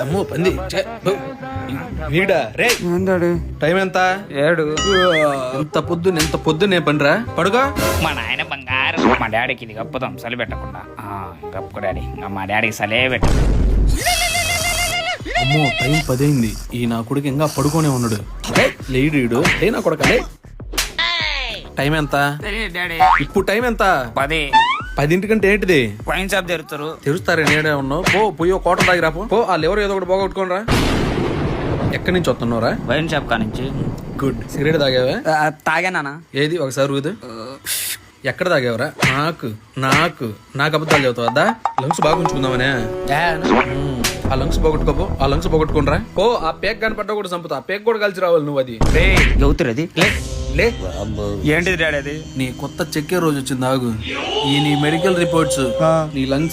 అమ్మో పంది వీడా రే టైం ఎంత 7. ఎంత పొద్దునే పనిరా పడుగా. మా నాయన బంగారం. మా డాడీకి ఇది కప్పుదాం చలి పెట్టకుండా. కప్పుకో డాడీ, మా డాడీకి సలే పెట్ట. అమ్మో టైం 10 అయింది. ఈ నా కొడుకు ఇంకా పడుకోనే ఉన్నాడు. లేడీడు ఏ నా కొడుక. టైం ఎంత ఇప్పుడు? టైం ఎంత? 10. 10 ఏంటిది? Wine shop తెరుతారు. తెరుస్తారే నేనే ఉన్నావు. పోయి కోట తాగిరా పో. ఆ లెవర్ ఏదో ఒకటి పోగొట్టుకోనరా. ఎక్కడి నుంచి వస్తున్నావురా? వైన్ షాప్ కా నుంచి. గుడ్. సిగరెట్ తాగావా? తాగానా? ఏది ఒకసారి ఊదు. ఎక్కడ తాగేవరా? నాకు అబద్ధాలు చదువుతావద్దా? లంగ్స్ బాగా ఉంచుకుందామనే. ఆ లంగ్స్ పోగొట్టుకోనరా. ఓ ఆ పేక్ కనపడ్డా కూడా చంపుతా. ఆ పేక్ కూడా కలిసి రావాలి నువ్వు. అది గౌతురది లే. ఏంటిది డాడీ అది? నీ కొత్త చెక్కే రోజు వచ్చింది. ఆగు. ఈ నీ మెడికల్ రిపోర్ట్స్ నీ లంగ్స్